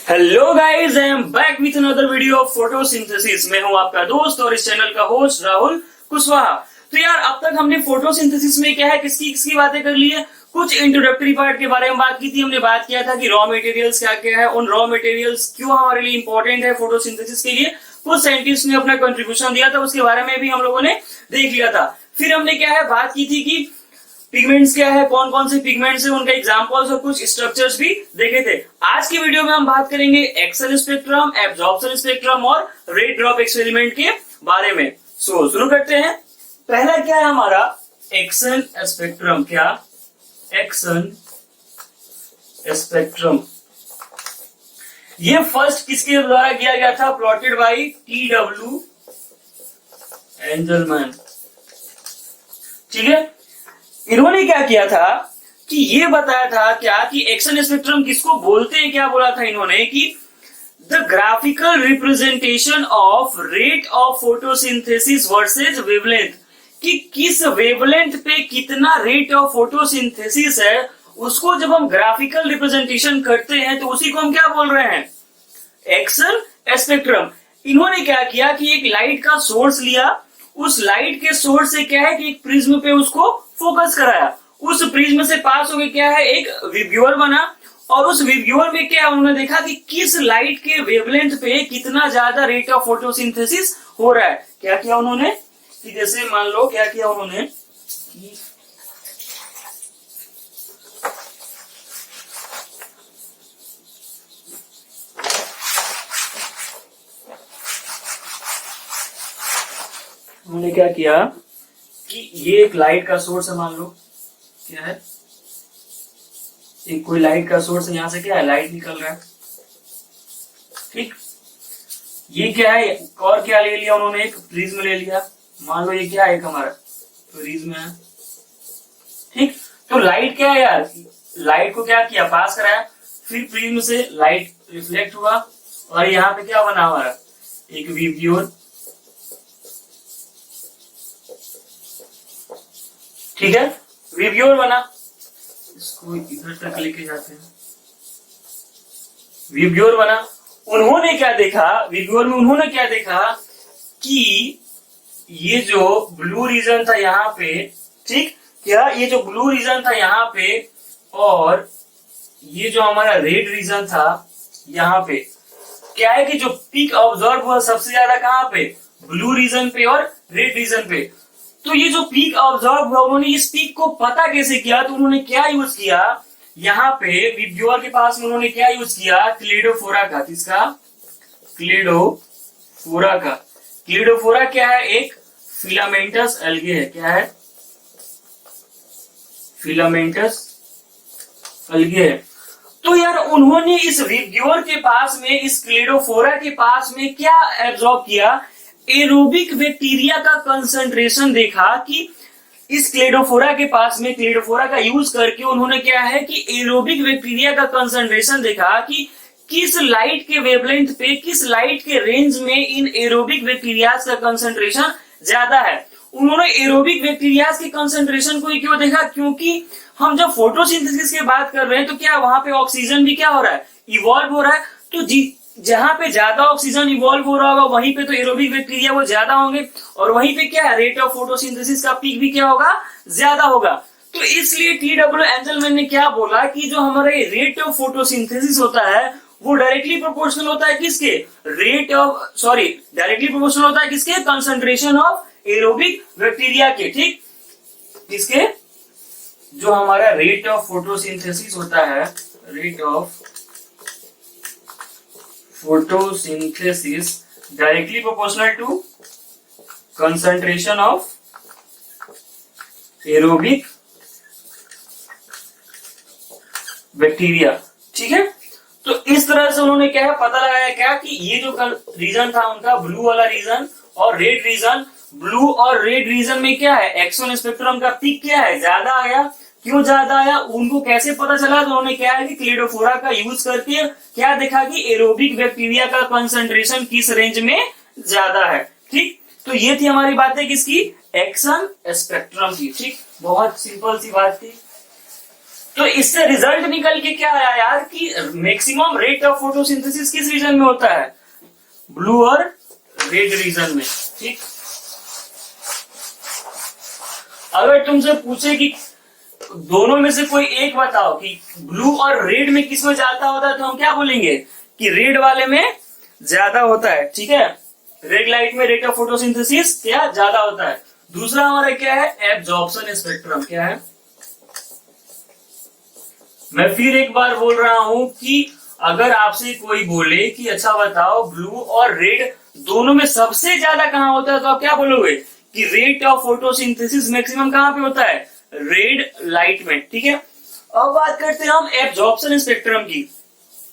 Hello guys, I am back with another video of photosynthesis. मैं हूं आपका दोस्त और इस चैनल का होस्ट राहुल कुशवाहा। तो यार, अब तक हमने फोटोसिंथेसिस में क्या है किसकी किसकी बातें कर ली है। कुछ इंट्रोडक्टरी पार्ट के बारे में बात की थी। हमने बात किया था कि रॉ मटेरियल्स क्या क्या है, उन रॉ मटेरियल्स क्यों हमारे लिए इंपॉर्टेंट है फोटोसिंथेसिस के लिए। कुछ साइंटिस्ट ने अपना कंट्रीब्यूशन दिया था, उसके बारे में भी हम लोगों ने देख लिया था। फिर हमने क्या है बात की थी कि पिगमेंट्स क्या है, कौन कौन से पिगमेंट्स है, उनका एग्जांपल्स और कुछ स्ट्रक्चर्स भी देखे थे। आज की वीडियो में हम बात करेंगे एक्सल स्पेक्ट्रम, एब्जॉर्प्शन स्पेक्ट्रम और रेड ड्रॉप एक्सपेरिमेंट के बारे में। शुरू करते हैं। पहला क्या है हमारा एक्सन स्पेक्ट्रम। क्या एक्सन स्पेक्ट्रम, ये फर्स्ट किसके द्वारा किया गया था? Plotted by TW Engelmann. ठीक है, इन्होंने क्या किया था कि ये बताया था क्या कि एक्शन स्पेक्ट्रम किसको बोलते हैं। क्या बोला था इन्होंने कि the graphical representation of rate of photosynthesis versus wavelength, कि किस वेवलेंथ पे कितना रेट ऑफ फोटोसिंथेसिस है, उसको जब हम ग्राफिकल रिप्रेजेंटेशन करते हैं तो उसी को हम क्या बोल रहे हैं? Action spectrum. इन्होंने क्या किया कि एक लाइट का सोर्स लिया, उस लाइट के सोर्स से क्या है कि एक प्रिज्म पे उसको फोकस कराया, उस प्रिज्म से पास होके क्या है एक विब्यूअर बना, और उस विब्यूअर में क्या उन्होंने देखा कि किस लाइट के वेवलेंथ पे कितना ज्यादा रेट ऑफ फोटोसिंथेसिस हो रहा है। क्या किया उन्होंने कि जैसे मान लो क्या किया उन्होंने उन्होंने क्या किया कि ये एक लाइट का सोर्स है, मान लो क्या है, एक कोई लाइट का सोर्स है, यहां से क्या है लाइट निकल रहा है। ठीक, ये क्या है और क्या ले लिया उन्होंने? एक प्रिज्म ले लिया। मान लो ये क्या है, एक हमारा प्रिज्म है। ठीक, तो लाइट क्या है यार, लाइट को क्या किया पास कराया, फिर प्रिज्म से लाइट रिफ्लेक्ट हुआ और यहाँ पे क्या बना हमारा एक विब्यूअर। ठीक है, विब्यूअर बना, इसको इधर तक लेके जाते हैं। विब्यूअर बना, उन्होंने क्या देखा विब्यूअर में, उन्होंने क्या देखा कि ये जो ब्लू रीजन था यहाँ पे, ठीक क्या, ये जो ब्लू रीजन था यहाँ पे और ये जो हमारा रेड रीजन था यहाँ पे, क्या है कि जो पीक ऑब्जर्व हुआ सबसे ज्यादा कहाँ पे? ब्लू रीजन पे और रेड रीजन पे। तो ये जो पीक ऑब्जर्व हुआ, उन्होंने इस पीक को पता कैसे किया? तो उन्होंने क्या यूज किया यहाँ पे विब्यूअर के पास में, उन्होंने क्या यूज किया? क्लेडोफोरा का। किसका? क्लेडोफोरा का। क्लेडोफोरा क्या है? एक फिलामेंटस एल्गे है। क्या है? फिलामेंटस एल्गे है। तो यार उन्होंने इस विब्यूअर के पास में, इस क्लेडोफोरा के पास में क्या एब्जॉर्ब किया? एरोबिक बैक्टीरिया का कंसंट्रेशन देखा कि इस क्लेडोफोरा के पास में, क्लेडोफोरा का यूज करके उन्होंने क्या है कि एरोबिक बैक्टीरिया का कंसंट्रेशन देखा कि किस लाइट के वेवलेंथ पे, किस लाइट के रेंज में इन एरोबिक बैक्टीरियाज का कंसंट्रेशन ज्यादा है। उन्होंने एरोबिक बैक्टीरियाज के कंसंट्रेशन को क्यों देखा? क्योंकि हम जब फोटोसिंथेसिस की बात कर रहे हैं तो क्या वहां पे ऑक्सीजन भी क्या हो रहा है? इवॉल्व हो रहा है। तो जहां पे ज्यादा ऑक्सीजन इवॉल्व हो रहा होगा वहीं पे तो एरोबिक बैक्टीरिया वो ज्यादा होंगे, और वहीं पे क्या है रेट ऑफ फोटोसिंथेसिस का पीक भी क्या होगा? ज्यादा होगा। तो इसलिए TW एंजलमैन ने क्या बोला कि जो हमारे रेट ऑफ फोटोसिंथेसिस होता है वो डायरेक्टली प्रोपोर्शनल होता है किसके? डायरेक्टली प्रोपोर्शनल होता है किसके? कंसंट्रेशन ऑफ एरोबिक बैक्टीरिया के। ठीक, किसके? जो हमारा रेट ऑफ फोटोसिंथेसिस होता है, rate of photosynthesis directly proportional to concentration of aerobic bacteria। ठीक है, तो इस तरह से उन्होंने क्या है पता लगाया क्या कि ये जो रीजन था उनका ब्लू वाला रीजन और रेड रीजन, ब्लू और रेड रीजन में क्या है एक्सन स्पेक्ट्रम का पीक क्या है? ज्यादा आया। क्यों ज्यादा आया उनको कैसे पता चला? तो उन्होंने क्या है कि क्लेडोफोरा का यूज करके क्या देखा कि एरोबिक बैक्टीरिया का कंसंट्रेशन किस रेंज में ज्यादा है। ठीक, तो ये थी हमारी बातें किसकी? एक्सन स्पेक्ट्रम की। ठीक, बहुत सिंपल सी बात थी। तो इससे रिजल्ट निकल के क्या आया यार कि मैक्सिमम रेट ऑफ फोटोसिंथेसिस किस रीजन में होता है, ब्लू और रेड रीजन में। ठीक, अगर तुमसे पूछे कि दोनों में से कोई एक बताओ कि ब्लू और रेड में किस में ज्यादा होता है, तो हम क्या बोलेंगे कि रेड वाले में ज्यादा होता है। ठीक है, रेड लाइट में रेट ऑफ फोटोसिंथेसिस क्या ज्यादा होता है। दूसरा हमारा क्या है, एब्जॉर्प्शन स्पेक्ट्रम क्या है। मैं फिर एक बार बोल रहा हूं कि अगर आपसे कोई बोले कि अच्छा बताओ ब्लू और रेड दोनों में सबसे ज्यादा कहां होता है, तो आप क्या बोलोगे कि रेट ऑफ फोटोसिंथेसिस मैक्सिमम कहां पे होता है, रेड लाइट में। ठीक है, अब बात करते हैं हम एब्जॉर्प्शन स्पेक्ट्रम की।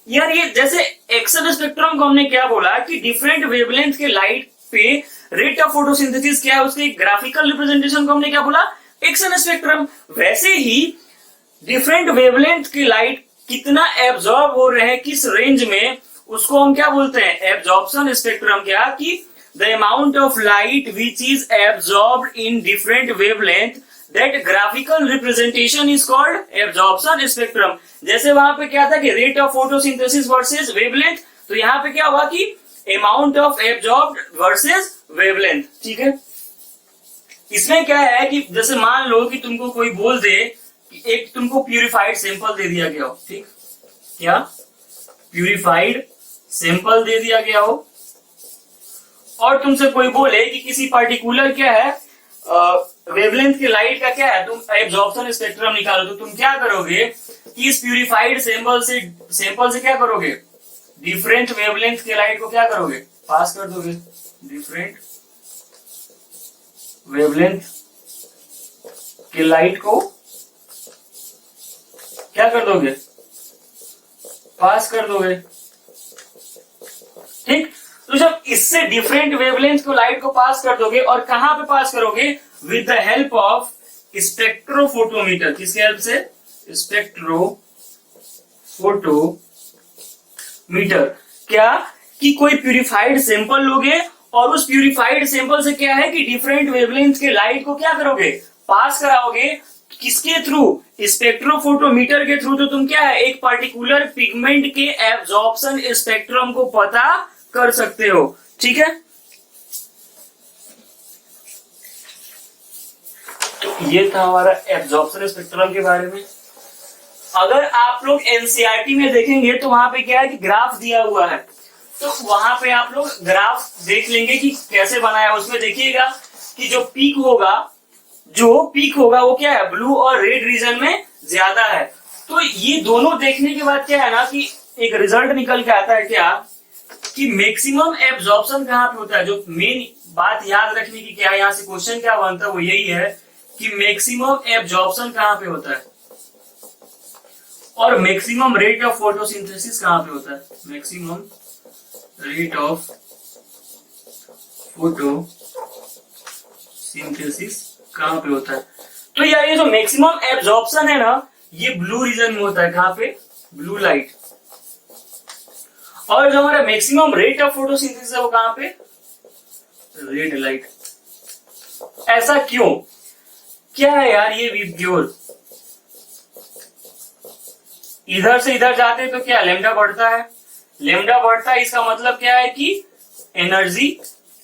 यार ये जैसे एक्शन स्पेक्ट्रम को हमने क्या बोला कि डिफरेंट वेवलेंथ के लाइट पे रेट ऑफ फोटोसिंथेसिस क्या है, उसके ग्राफिकल रिप्रेजेंटेशन को हमने क्या बोला, एक्शन स्पेक्ट्रम। वैसे ही डिफरेंट वेवलेंथ की लाइट कितना एब्जॉर्ब हो रहे हैं किस रेंज में, उसको हम क्या बोलते हैं, एब्जॉर्प्शन स्पेक्ट्रम। क्या कि the amount of light which is absorbed in different wavelength, that graphical representation is called absorption spectrum. जैसे वहां पे क्या था कि rate of photosynthesis versus wavelength, तो यहाँ पे क्या हुआ कि amount of absorbed versus wavelength. ठीक है, इसमें क्या है कि जैसे मान लो कि तुमको कोई बोल दे कि एक तुमको प्यूरिफाइड सैंपल दे दिया गया हो। ठीक, क्या प्यूरिफाइड सैंपल दे दिया गया हो और तुमसे कोई बोले कि किसी पर्टिकुलर क्या है वेवलेंथ की लाइट का क्या है, तुम एब्जॉर्प्शन स्पेक्ट्रम निकालो, तो तुम क्या करोगे कि इस प्यूरिफाइड सैंपल से क्या करोगे, डिफरेंट वेवलेंथ के लाइट को क्या करोगे, पास कर दोगे। डिफरेंट वेवलेंथ के लाइट को क्या कर दोगे, पास कर दोगे। ठीक, तो जब इससे डिफरेंट वेवलेंथ को लाइट को पास कर दोगे और कहां पे पास करोगे, with the help of spectrophotometer. किसके हेल्प से, स्पेक्ट्रोफोटोमीटर। क्या कि कोई प्यूरिफाइड सैंपल लोगे और उस प्यूरिफाइड सैंपल से क्या है कि डिफरेंट वेवलेंथ के लाइट को क्या करोगे, पास कराओगे। किसके थ्रू, स्पेक्ट्रोफोटोमीटर के थ्रू। तो तुम क्या है, एक पर्टिकुलर पिगमेंट के एब्जॉर्प्शन स्पेक्ट्रम को पता कर सकते हो। ठीक है, तो ये था हमारा एब्जॉर्प्शन स्पेक्ट्रम के बारे में। अगर आप लोग एनसीईआरटी में देखेंगे तो वहां पे क्या है कि ग्राफ दिया हुआ है, तो वहां पे आप लोग ग्राफ देख लेंगे कि कैसे बनाया। उसमें देखिएगा कि जो पीक होगा वो क्या है, ब्लू और रेड रीजन में ज्यादा है। तो ये दोनों देखने के बाद क्या है ना कि एक रिजल्ट निकल के आता है क्या कि मैक्सिमम एब्जॉर्प्शन कहां पे होता है। जो मेन बात याद रखने की क्या है, यहाँ से क्वेश्चन क्या बनता है वो यही है कि मैक्सिमम एब्जॉर्प्शन कहां पे होता है और मैक्सिमम रेट ऑफ फोटोसिंथेसिस कहां पे होता है। मैक्सिमम रेट ऑफ फोटोसिंथेसिस कहां पे होता है। तो यार ये जो मैक्सिमम एब्जॉर्प्शन है ना, ये ब्लू रीजन में होता है। कहां पे, ब्लू लाइट। और जो हमारा मैक्सिमम रेट ऑफ फोटोसिंथेसिस है वो कहां पे, रेड लाइट। ऐसा क्यों, क्या है यार ये विब्ग्योर, इधर से इधर जाते तो क्या लेमडा बढ़ता है, लेमडा बढ़ता है, इसका मतलब क्या है कि एनर्जी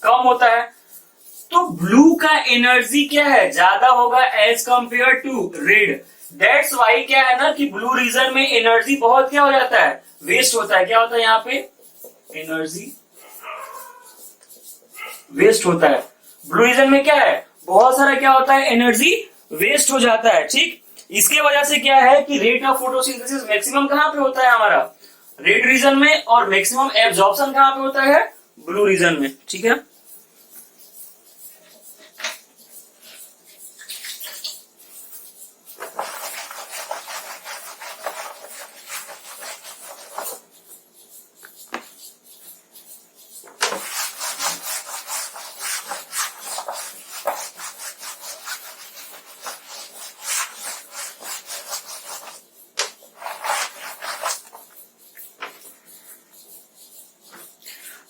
कम होता है। तो ब्लू का एनर्जी क्या है, ज्यादा होगा as compare to red. That's why क्या है ना कि ब्लू रीजन में एनर्जी बहुत क्या हो जाता है, वेस्ट होता है। क्या होता है यहाँ पे, एनर्जी वेस्ट होता है। ब्लू रीजन में क्या है, बहुत सारा क्या होता है, एनर्जी वेस्ट हो जाता है। ठीक, इसके वजह से क्या है कि रेट ऑफ फोटोसिंथेसिस मैक्सिमम कहां पे होता है हमारा, रेड रीजन में, और मैक्सिमम एब्जॉर्प्शन कहां पे होता है, ब्लू रीजन में। ठीक है,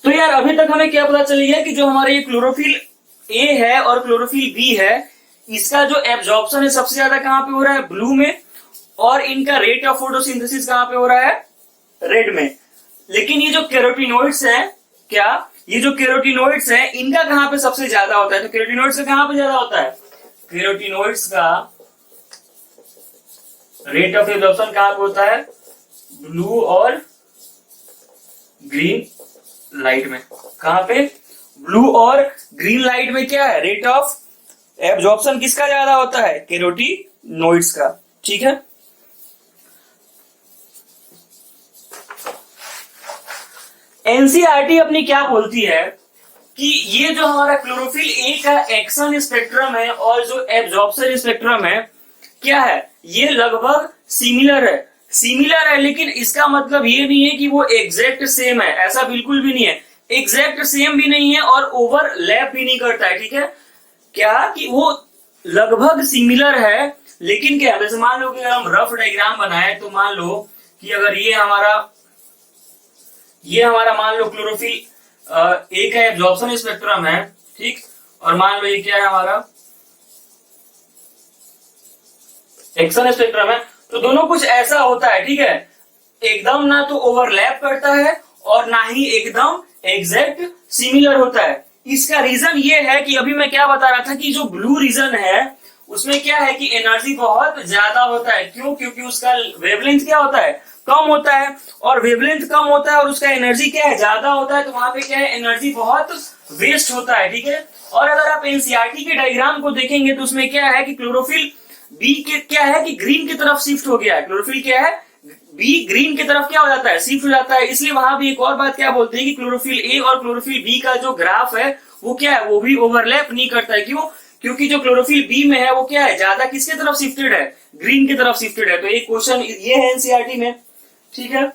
तो यार अभी तक हमें क्या पता चली है कि जो हमारे ये क्लोरोफिल ए है और क्लोरोफिल बी है, इसका जो एब्जॉर्प्शन है सबसे ज्यादा कहां पे हो रहा है, ब्लू में। और इनका रेट ऑफ फोटोसिंथेसिस कहां पे हो रहा है, रेड में। लेकिन ये जो कैरोटिनॉइड्स है, क्या ये जो कैरोटिनॉइड्स है इनका कहां पे सबसे ज्यादा होता है, तो कैरोटिनॉइड्स का कहां पे ज्यादा होता है, कैरोटिनॉइड्स का रेट ऑफ एब्जॉर्प्शन कहां पे होता है, ब्लू और ग्रीन लाइट में। कहां पे, ब्लू और ग्रीन लाइट में क्या है, रेट ऑफ एब्जॉर्प्शन किसका ज्यादा होता है, कैरोटिनॉइड्स का। ठीक है, एनसीईआरटी अपनी क्या बोलती है कि ये जो हमारा क्लोरोफिल ए का एक्शन स्पेक्ट्रम है और जो एब्जॉर्प्शन स्पेक्ट्रम है क्या है, ये लगभग सिमिलर है, लेकिन इसका मतलब ये नहीं है कि वो एग्जैक्ट सेम है, ऐसा बिल्कुल भी नहीं है, एग्जैक्ट सेम भी नहीं है और ओवरलैप भी नहीं करता है। ठीक है, क्या कि वो लगभग सिमिलर है, लेकिन क्या, जैसे मान लो कि अगर हम रफ डायग्राम बनाए तो मान लो कि अगर ये हमारा मान लो क्लोरोफिल ए का एब्जॉर्प्शन स्पेक्ट्रम है, ठीक, और मान लो ये क्या है, हमारा एक्शन स्पेक्ट्रम है, तो दोनों कुछ ऐसा होता है। ठीक है, एकदम ना तो ओवरलैप करता है और ना ही एकदम एग्जैक्ट सिमिलर होता है। इसका रीजन ये है कि अभी मैं क्या बता रहा था कि जो ब्लू रीजन है उसमें क्या है कि एनर्जी बहुत ज्यादा होता है। क्यों, क्योंकि उसका वेवलेंथ क्या होता है, कम होता है, और वेवलेंथ कम होता है और उसका एनर्जी क्या है, ज्यादा होता है, तो वहां पे क्या है, एनर्जी बहुत वेस्ट होता है। ठीक है, और अगर आप एनसीईआरटी के डायग्राम को देखेंगे तो उसमें क्या है कि क्लोरोफिल बी के क्या है कि ग्रीन की तरफ शिफ्ट हो गया है, क्लोरोफिल क्या है, बी ग्रीन की तरफ क्या हो जाता है, शिफ्ट हो जाता है। इसलिए वहां भी एक और बात क्या बोलते हैं कि क्लोरोफिल ए और क्लोरोफिल बी का जो ग्राफ है वो क्या है, वो भी ओवरलैप नहीं करता है। क्यों, क्योंकि जो क्लोरोफिल बी में है वो क्या है, ज्यादा किसके तरफ शिफ्टेड है, ग्रीन की तरफ शिफ्टेड है। तो एक क्वेश्चन ये है एनसीईआरटी में। ठीक है,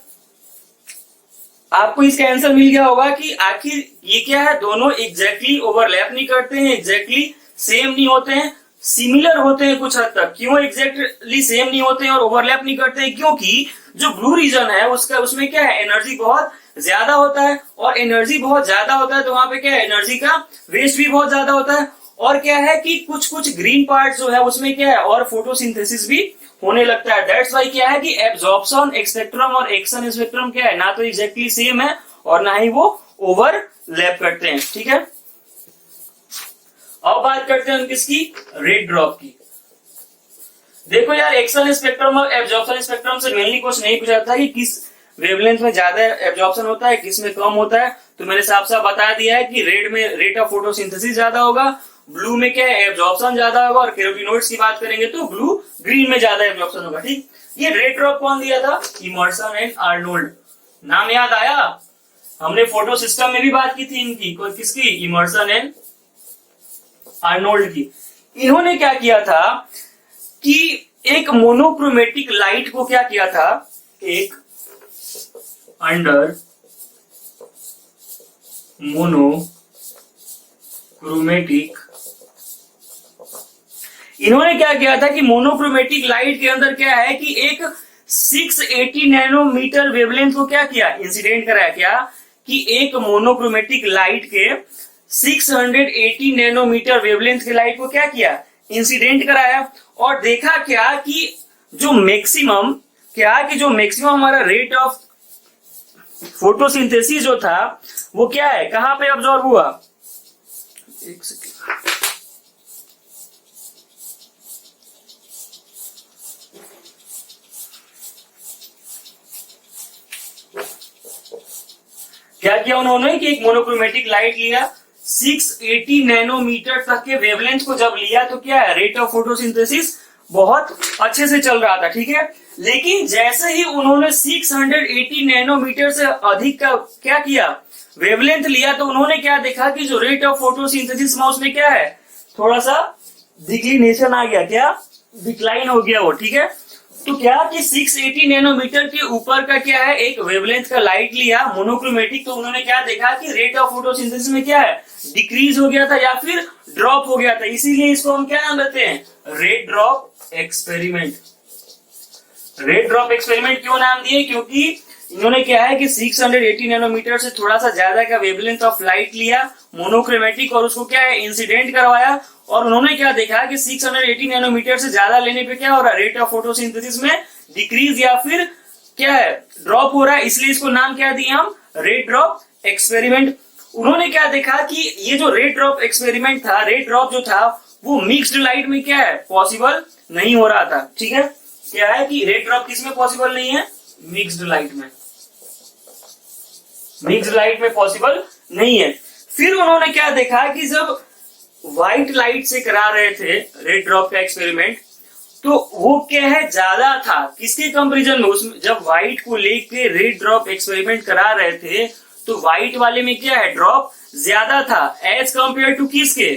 आपको इसका आंसर मिल गया होगा कि आखिर ये क्या है, दोनों एग्जैक्टली ओवरलैप नहीं करते हैं, एग्जैक्टली सेम नहीं होते हैं, सिमिलर होते हैं कुछ हद तक। क्यों एग्जैक्टली सेम नहीं होते हैं और ओवरलैप नहीं करते हैं, क्योंकि जो ब्लू रीजन है उसमें क्या है, एनर्जी बहुत ज्यादा होता है, और एनर्जी बहुत ज्यादा होता है तो वहां पे क्या है, एनर्जी का वेस्ट भी बहुत ज्यादा होता है। और क्या है कि कुछ ग्रीन पार्ट जो है उसमें क्या है, और फोटोसिंथेसिस भी होने लगता है। दैट्स वाई क्या है कि एब्जॉर्प्शन स्पेक्ट्रम और एक्शन स्पेक्ट्रम क्या है, ना तो एग्जैक्टली सेम है और ना ही वो ओवरलैप करते हैं। ठीक है, अब बात करते हैं हम किसकी, रेड ड्रॉप की। देखो यार, एक्शन स्पेक्ट्रम और एब्जॉर्प्शन स्पेक्ट्रम से मेनली क्वेश्चन नहीं पूछा था कि किस वेवलेंथ में ज्यादा एब्जॉर्प्शन होता है, किस में कम होता है। तो मैंने साफ साफ बता दिया है कि रेड में रेट ऑफ फोटोसिंथेसिस ज्यादा होगा, ब्लू में क्या है, एब्जॉर्प्शन ज्यादा होगा, और कैरोटिनॉइड्स की बात करेंगे तो ब्लू ग्रीन में ज्यादा एब्जॉर्प्शन होगा। ठीक, ये रेड ड्रॉप कौन दिया था, इमर्सन एंड आर्नोल्ड। नाम याद आया, हमने फोटो सिस्टम में भी बात की थी इनकी, किसकी, इमर्सन एंड आर्नोल्ड की। इन्होंने क्या किया था कि एक मोनोक्रोमेटिक लाइट को क्या किया था, एक अंडर मोनोक्रोमेटिक, इन्होंने क्या किया था कि मोनोक्रोमेटिक लाइट के अंदर क्या है कि एक 680 नैनोमीटर वेवलेंथ को क्या किया, इंसिडेंट कराया। क्या कि एक मोनोक्रोमेटिक लाइट के 680 नैनोमीटर वेवलेंथ के लाइट को क्या किया, इंसिडेंट कराया, और देखा क्या कि जो मैक्सिमम हमारा रेट ऑफ फोटोसिंथेसिस जो था वो क्या है, कहां पे ऑब्जॉर्व हुआ, एक सेकेंड, क्या किया उन्होंने कि एक मोनोक्रोमेटिक लाइट लिया, 680 नैनोमीटर तक के वेवलेंथ को जब लिया तो क्या है, रेट ऑफ फोटोसिंथेसिस बहुत अच्छे से चल रहा था। ठीक है, लेकिन जैसे ही उन्होंने 680 नैनोमीटर से अधिक का क्या किया, वेवलेंथ लिया, तो उन्होंने क्या देखा कि जो रेट ऑफ फोटोसिंथेसिस में उसमें क्या है, थोड़ा सा डिक्लिनेशन आ गया, क्या डिक्लाइन हो गया वो। ठीक है, तो क्या कि 680 नैनोमीटर के ऊपर का क्या है, एक वेवलेंथ का लाइट लिया मोनोक्रोमेटिक, तो उन्होंने क्या देखा कि रेट ऑफ फोटोसिंथेसिस में क्या है, डिक्रीज हो गया था या फिर ड्रॉप हो गया था। इसीलिए इसको हम क्या नाम देते हैं, red drop experiment. Red drop experiment क्यों नाम दिए, क्योंकि इन्होंने क्या है कि 680 नैनोमीटर से थोड़ा सा ज्यादा का वेवलेंथ ऑफ लाइट लिया मोनोक्रोमेटिक, और उसको क्या है, इंसिडेंट करवाया, और उन्होंने क्या देखा कि 680 नैनोमीटर से ज्यादा लेने पे क्या हो रहा है, रेट ऑफ फोटोसिंथेसिस में डिक्रीज या फिर क्या है ड्रॉप हो रहा है, इसलिए इसको नाम क्या दिए हम, रेड ड्रॉप एक्सपेरिमेंट। उन्होंने क्या देखा कि ये जो रेड ड्रॉप एक्सपेरिमेंट था, रेड ड्रॉप जो था वो मिक्स्ड लाइट में क्या है पॉसिबल नहीं हो रहा था। ठीक है, क्या है कि रेड ड्रॉप किस में पॉसिबल नहीं है, मिक्स्ड लाइट में, मिक्स्ड लाइट में पॉसिबल नहीं है। फिर उन्होंने क्या देखा कि जब व्हाइट लाइट से करा रहे थे रेड ड्रॉप का एक्सपेरिमेंट, तो वो क्या है ज्यादा था किसके कंपैरिजन में, उसमें जब व्हाइट को लेके रेड ड्रॉप एक्सपेरिमेंट करा रहे थे तो व्हाइट वाले में क्या है ड्रॉप ज्यादा था एज कंपेयर टू किसके,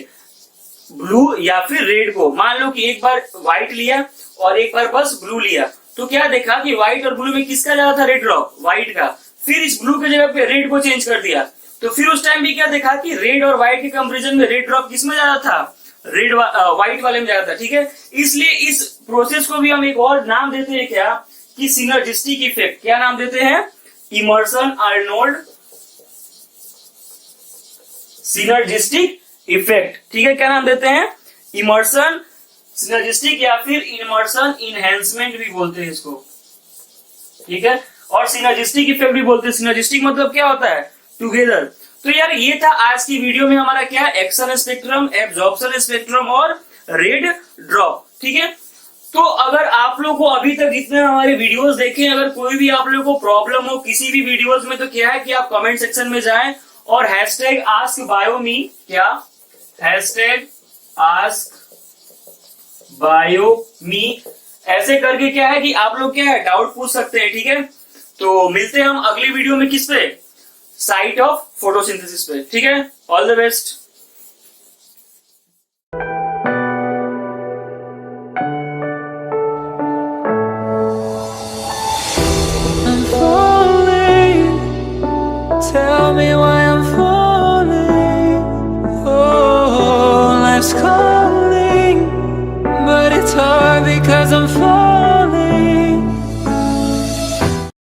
ब्लू या फिर रेड को। मान लो कि एक बार व्हाइट लिया और एक बार बस ब्लू लिया, तो क्या देखा कि व्हाइट और ब्लू में किसका ज्यादा था रेड ड्रॉप, व्हाइट का। फिर इस ब्लू के जगह पे रेड को चेंज कर दिया, तो फिर उस टाइम भी क्या देखा कि रेड और व्हाइट के कंपैरिजन में रेड ड्रॉप किसमें ज्यादा था, रेड व्हाइट वाले में ज्यादा था। ठीक है, इसलिए इस प्रोसेस को भी हम एक और नाम देते हैं क्या, कि सिनर्जिस्टिक इफेक्ट। क्या नाम देते हैं, इमर्सन अर्नोल्ड सिनर्जिस्टिक इफेक्ट। ठीक है, क्या नाम देते हैं, इमर्सन सिनर्जिस्टिक या फिर इमर्सन इनहेंसमेंट भी बोलते हैं इसको। ठीक है, और सिनर्जिस्टिक इफेक्ट भी बोलते हैं। सिनर्जिस्टिक मतलब क्या होता है, टुगेदर। तो यार ये था आज की वीडियो में हमारा क्या, एक्शन स्पेक्ट्रम, एब्जॉर्प्शन स्पेक्ट्रम और रेड ड्रॉप। ठीक है, तो अगर आप लोग को अभी तक जितने हमारे वीडियोस देखे, अगर कोई भी आप लोग को प्रॉब्लम हो किसी भी वीडियोस में, तो क्या है कि आप कमेंट सेक्शन में जाएं और हैशटैग आस्क बायो मी, क्या हैशटैग आस्क बायो मी ऐसे करके क्या है कि आप लोग क्या है डाउट पूछ सकते हैं। ठीक है, तो मिलते हैं हम अगली वीडियो में किस पे, साइट ऑफ फोटोसिंथेसिस पे। ठीक है, ऑल द बेस्ट।